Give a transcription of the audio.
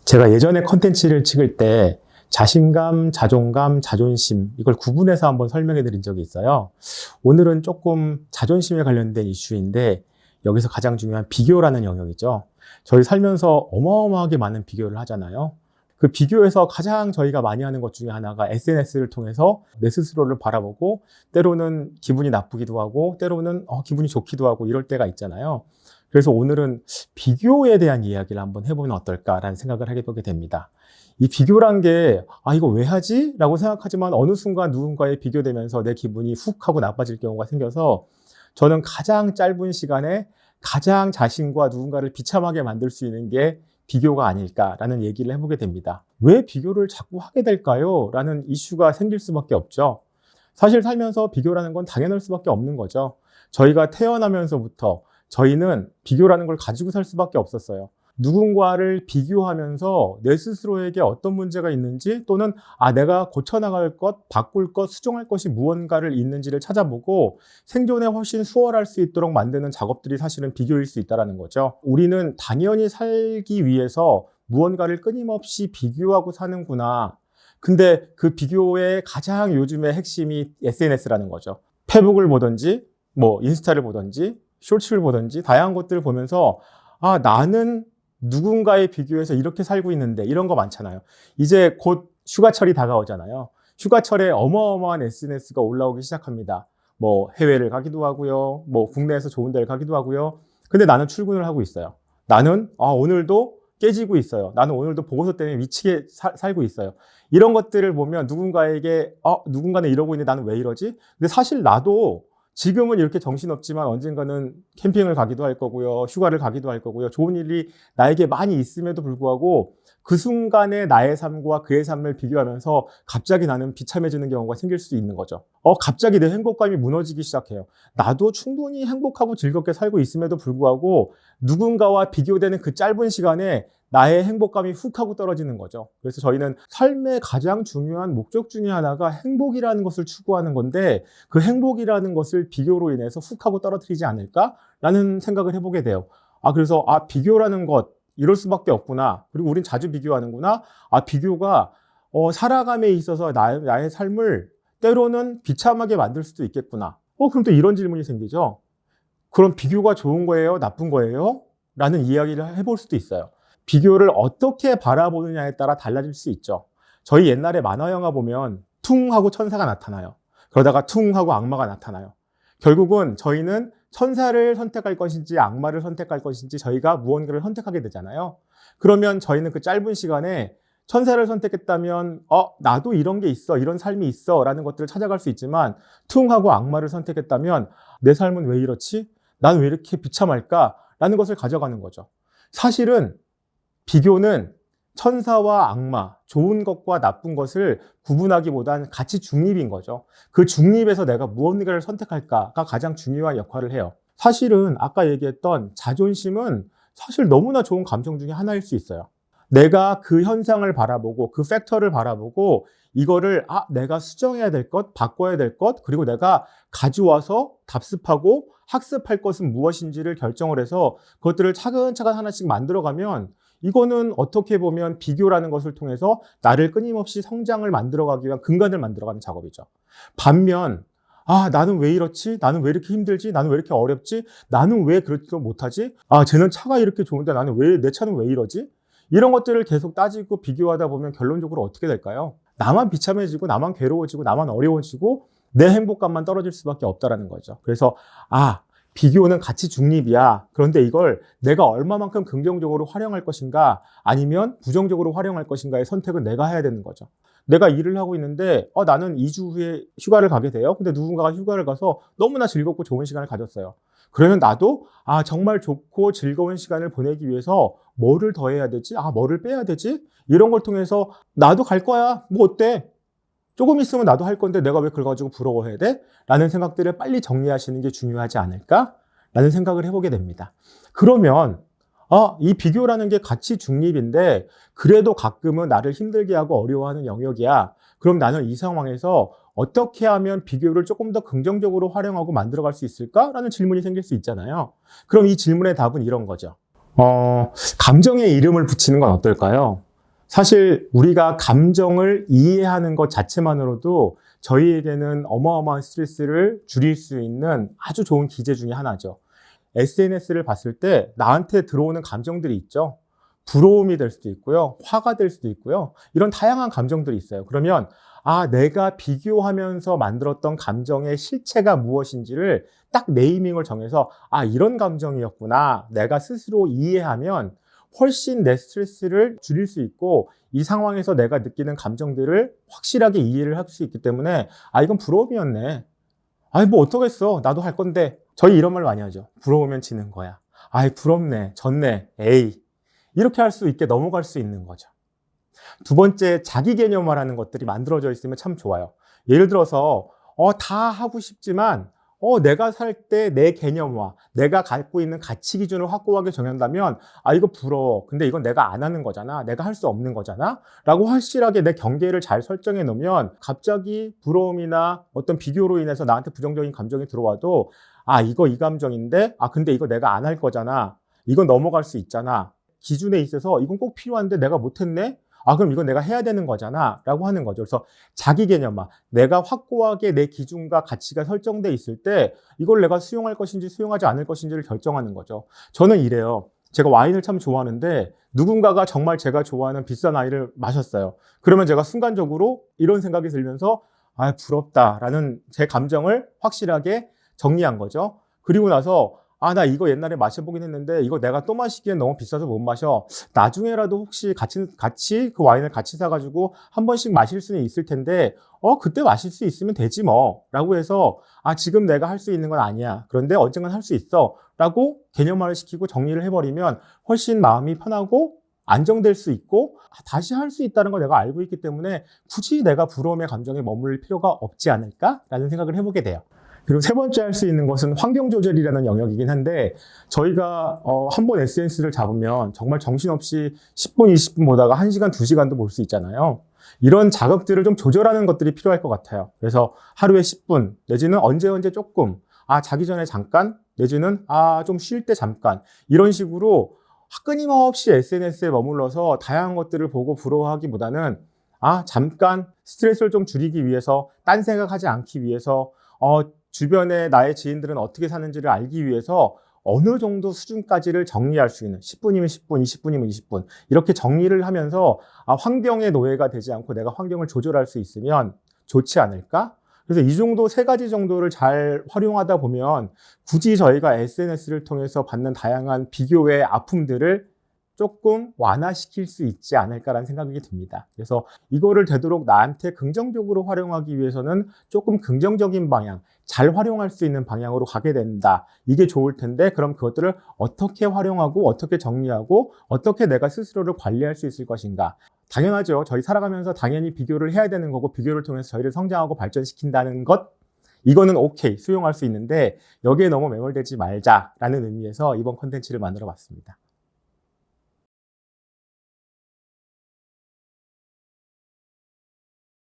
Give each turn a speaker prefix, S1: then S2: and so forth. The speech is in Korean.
S1: 제가 예전에 컨텐츠를 찍을 때 자신감, 자존감, 자존심 이걸 구분해서 한번 설명해 드린 적이 있어요. 오늘은 조금 자존심에 관련된 이슈인데 여기서 가장 중요한 비교라는 영역이죠. 저희 살면서 어마어마하게 많은 비교를 하잖아요. 그 비교에서 가장 저희가 많이 하는 것 중에 하나가 SNS를 통해서 내 스스로를 바라보고 때로는 기분이 나쁘기도 하고 때로는 기분이 좋기도 하고 이럴 때가 있잖아요. 그래서 오늘은 비교에 대한 이야기를 한번 해보면 어떨까라는 생각을 하게 되게 됩니다. 이 비교란 게 이거 왜 하지? 라고 생각하지만 어느 순간 누군가에 비교되면서 내 기분이 훅 하고 나빠질 경우가 생겨서 저는 가장 짧은 시간에 가장 자신과 누군가를 비참하게 만들 수 있는 게 비교가 아닐까라는 얘기를 해보게 됩니다. 왜 비교를 자꾸 하게 될까요? 라는 이슈가 생길 수밖에 없죠. 사실 살면서 비교라는 건 당연할 수밖에 없는 거죠. 저희가 태어나면서부터 저희는 비교라는 걸 가지고 살 수밖에 없었어요. 누군가를 비교하면서 내 스스로에게 어떤 문제가 있는지 또는 내가 고쳐나갈 것, 바꿀 것, 수정할 것이 무언가를 있는지를 찾아보고 생존에 훨씬 수월할 수 있도록 만드는 작업들이 사실은 비교일 수 있다는 거죠. 우리는 당연히 살기 위해서 무언가를 끊임없이 비교하고 사는구나. 근데 그 비교의 가장 요즘의 핵심이 SNS라는 거죠. 페북을 보든지 인스타를 보든지 쇼츠를 보든지 다양한 것들을 보면서 나는 누군가에 비교해서 이렇게 살고 있는데 이런 거 많잖아요. 이제 곧 휴가철이 다가오잖아요. 휴가철에 어마어마한 SNS가 올라오기 시작합니다. 해외를 가기도 하고요. 국내에서 좋은 데를 가기도 하고요. 근데 나는 출근을 하고 있어요. 나는 오늘도 깨지고 있어요. 나는 오늘도 보고서 때문에 미치게 살고 있어요. 이런 것들을 보면 누군가에게 누군가는 이러고 있는데 나는 왜 이러지? 근데 사실 나도 지금은 이렇게 정신없지만 언젠가는 캠핑을 가기도 할 거고요. 휴가를 가기도 할 거고요. 좋은 일이 나에게 많이 있음에도 불구하고 그 순간에 나의 삶과 그의 삶을 비교하면서 갑자기 나는 비참해지는 경우가 생길 수 있는 거죠. 갑자기 내 행복감이 무너지기 시작해요. 나도 충분히 행복하고 즐겁게 살고 있음에도 불구하고 누군가와 비교되는 그 짧은 시간에 나의 행복감이 훅 하고 떨어지는 거죠. 그래서 저희는 삶의 가장 중요한 목적 중에 하나가 행복이라는 것을 추구하는 건데 그 행복이라는 것을 비교로 인해서 훅 하고 떨어뜨리지 않을까라는 생각을 해보게 돼요. 그래서 비교라는 것 이럴 수밖에 없구나. 그리고 우린 자주 비교하는구나. 비교가 살아감에 있어서 나의 삶을 때로는 비참하게 만들 수도 있겠구나. 그럼 또 이런 질문이 생기죠. 그럼 비교가 좋은 거예요? 나쁜 거예요? 라는 이야기를 해볼 수도 있어요. 비교를 어떻게 바라보느냐에 따라 달라질 수 있죠. 저희 옛날에 만화 영화 보면 퉁 하고 천사가 나타나요. 그러다가 퉁 하고 악마가 나타나요. 결국은 저희는 천사를 선택할 것인지 악마를 선택할 것인지 저희가 무언가를 선택하게 되잖아요. 그러면 저희는 그 짧은 시간에 천사를 선택했다면 나도 이런 게 있어, 이런 삶이 있어 라는 것들을 찾아갈 수 있지만 퉁 하고 악마를 선택했다면 내 삶은 왜 이렇지? 난 왜 이렇게 비참할까? 라는 것을 가져가는 거죠. 사실은 비교는 천사와 악마, 좋은 것과 나쁜 것을 구분하기보단 같이 중립인 거죠. 그 중립에서 내가 무언가를 선택할까가 가장 중요한 역할을 해요. 사실은 아까 얘기했던 자존심은 사실 너무나 좋은 감정 중에 하나일 수 있어요. 내가 그 현상을 바라보고 그 팩터를 바라보고 이거를 내가 수정해야 될 것, 바꿔야 될 것, 그리고 내가 가져와서 답습하고 학습할 것은 무엇인지를 결정을 해서 그것들을 차근차근 하나씩 만들어가면 이거는 어떻게 보면 비교라는 것을 통해서 나를 끊임없이 성장을 만들어가기 위한 근간을 만들어가는 작업이죠. 반면 나는 왜 이렇지? 나는 왜 이렇게 힘들지? 나는 왜 이렇게 어렵지? 나는 왜 그렇게 못하지? 쟤는 차가 이렇게 좋은데 내 차는 왜 이러지? 이런 것들을 계속 따지고 비교하다 보면 결론적으로 어떻게 될까요? 나만 비참해지고 나만 괴로워지고 나만 어려워지고 내 행복감만 떨어질 수밖에 없다라는 거죠. 그래서 비교는 가치 중립이야. 그런데 이걸 내가 얼마만큼 긍정적으로 활용할 것인가 아니면 부정적으로 활용할 것인가의 선택은 내가 해야 되는 거죠. 내가 일을 하고 있는데 나는 2주 후에 휴가를 가게 돼요. 근데 누군가가 휴가를 가서 너무나 즐겁고 좋은 시간을 가졌어요. 그러면 나도 정말 좋고 즐거운 시간을 보내기 위해서 뭐를 더 해야 되지? 뭐를 빼야 되지? 이런 걸 통해서 나도 갈 거야. 어때? 조금 있으면 나도 할 건데 내가 왜 그걸 가지고 부러워해야 돼? 라는 생각들을 빨리 정리하시는 게 중요하지 않을까? 라는 생각을 해보게 됩니다. 그러면 이 비교라는 게 가치 중립인데 그래도 가끔은 나를 힘들게 하고 어려워하는 영역이야. 그럼 나는 이 상황에서 어떻게 하면 비교를 조금 더 긍정적으로 활용하고 만들어갈 수 있을까? 라는 질문이 생길 수 있잖아요. 그럼 이 질문의 답은 이런 거죠. 감정의 이름을 붙이는 건 어떨까요? 사실 우리가 감정을 이해하는 것 자체만으로도 저희에게는 어마어마한 스트레스를 줄일 수 있는 아주 좋은 기제 중에 하나죠. SNS를 봤을 때 나한테 들어오는 감정들이 있죠. 부러움이 될 수도 있고요. 화가 될 수도 있고요. 이런 다양한 감정들이 있어요. 그러면 내가 비교하면서 만들었던 감정의 실체가 무엇인지를 딱 네이밍을 정해서 이런 감정이었구나. 내가 스스로 이해하면 훨씬 내 스트레스를 줄일 수 있고 이 상황에서 내가 느끼는 감정들을 확실하게 이해를 할 수 있기 때문에 이건 부러움이었네. 뭐 어떡했어. 나도 할 건데. 저희 이런 말 많이 하죠. 부러우면 지는 거야. 부럽네. 졌네. 에이. 이렇게 할 수 있게 넘어갈 수 있는 거죠. 두 번째, 자기 개념화라는 것들이 만들어져 있으면 참 좋아요. 예를 들어서 다 하고 싶지만 내가 살 때 내 개념화, 내가 갖고 있는 가치 기준을 확고하게 정한다면 이거 부러워. 근데 이건 내가 안 하는 거잖아. 내가 할 수 없는 거잖아. 라고 확실하게 내 경계를 잘 설정해 놓으면 갑자기 부러움이나 어떤 비교로 인해서 나한테 부정적인 감정이 들어와도 이거 이 감정인데 근데 이거 내가 안 할 거잖아. 이건 넘어갈 수 있잖아. 기준에 있어서 이건 꼭 필요한데 내가 못했네? 그럼 이건 내가 해야 되는 거잖아 라고 하는 거죠. 그래서 자기 개념화, 내가 확고하게 내 기준과 가치가 설정돼 있을 때 이걸 내가 수용할 것인지 수용하지 않을 것인지를 결정하는 거죠. 저는 이래요. 제가 와인을 참 좋아하는데 누군가가 정말 제가 좋아하는 비싼 와인을 마셨어요. 그러면 제가 순간적으로 이런 생각이 들면서 부럽다라는 제 감정을 확실하게 정리한 거죠. 그리고 나서 나 이거 옛날에 마셔보긴 했는데 이거 내가 또 마시기엔 너무 비싸서 못 마셔. 나중에라도 혹시 같이 그 와인을 같이 사가지고 한 번씩 마실 수는 있을 텐데 그때 마실 수 있으면 되지 뭐 라고 해서 지금 내가 할 수 있는 건 아니야. 그런데 언젠간 할 수 있어 라고 개념화를 시키고 정리를 해버리면 훨씬 마음이 편하고 안정될 수 있고 다시 할 수 있다는 걸 내가 알고 있기 때문에 굳이 내가 부러움의 감정에 머물 필요가 없지 않을까라는 생각을 해보게 돼요. 그리고 세 번째 할 수 있는 것은 환경 조절이라는 영역이긴 한데 저희가 한 번 SNS를 잡으면 정말 정신없이 10분, 20분 보다가 1시간, 2시간도 볼 수 있잖아요. 이런 자극들을 좀 조절하는 것들이 필요할 것 같아요. 그래서 하루에 10분 내지는 언제 조금 자기 전에 잠깐 내지는 좀 쉴 때 잠깐 이런 식으로 끊임없이 SNS에 머물러서 다양한 것들을 보고 부러워하기보다는 잠깐 스트레스를 좀 줄이기 위해서 딴 생각하지 않기 위해서 주변에 나의 지인들은 어떻게 사는지를 알기 위해서 어느 정도 수준까지를 정리할 수 있는 10분이면 10분, 20분이면 20분 이렇게 정리를 하면서 환경의 노예가 되지 않고 내가 환경을 조절할 수 있으면 좋지 않을까? 그래서 이 정도 세 가지 정도를 잘 활용하다 보면 굳이 저희가 SNS를 통해서 받는 다양한 비교의 아픔들을 조금 완화시킬 수 있지 않을까라는 생각이 듭니다. 그래서 이거를 되도록 나한테 긍정적으로 활용하기 위해서는 조금 긍정적인 방향, 잘 활용할 수 있는 방향으로 가게 된다. 이게 좋을 텐데 그럼 그것들을 어떻게 활용하고 어떻게 정리하고 어떻게 내가 스스로를 관리할 수 있을 것인가. 당연하죠. 저희 살아가면서 당연히 비교를 해야 되는 거고 비교를 통해서 저희를 성장하고 발전시킨다는 것 이거는 오케이 수용할 수 있는데 여기에 너무 매몰되지 말자라는 의미에서 이번 콘텐츠를 만들어 봤습니다.